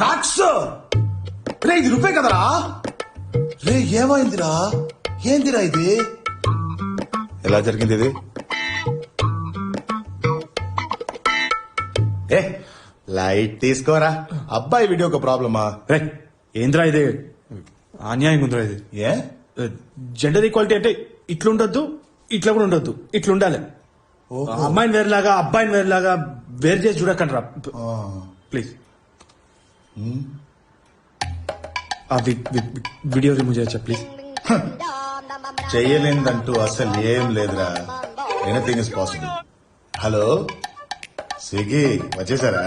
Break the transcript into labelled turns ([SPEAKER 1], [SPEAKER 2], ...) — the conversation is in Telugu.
[SPEAKER 1] రాక్స్ రే, ఇది రూపే కదరా? రే ఏమైందిరా? ఏందిరా ఇది? ఎలా జరిగింది ఇది? ఏ లైట్ తీసుకోరా, అబ్బాయి వీడియో ఒక ప్రాబ్లమా?
[SPEAKER 2] రే ఏంద్రా ఇది? అన్యాయం ఉందిరా ఇది.
[SPEAKER 1] ఏ
[SPEAKER 2] జెండర్ ఈక్వాలిటీ అంటే ఇట్లుండొద్దు, ఇట్లా కూడా ఉండొద్దు, ఇట్లుండాలి. అమ్మాయిని వేరులాగా అబ్బాయిని వేరులాగా వేరు చేసి చూడకండి రా ప్లీజ్. ఆ వీడియో రిమూవ్ చేయొచ్చా ప్లీజ్?
[SPEAKER 1] చెయ్యలేదంటూ అసలు ఏం లేదురా. Anything is possible. Hello Swiggy వచ్చేసారా?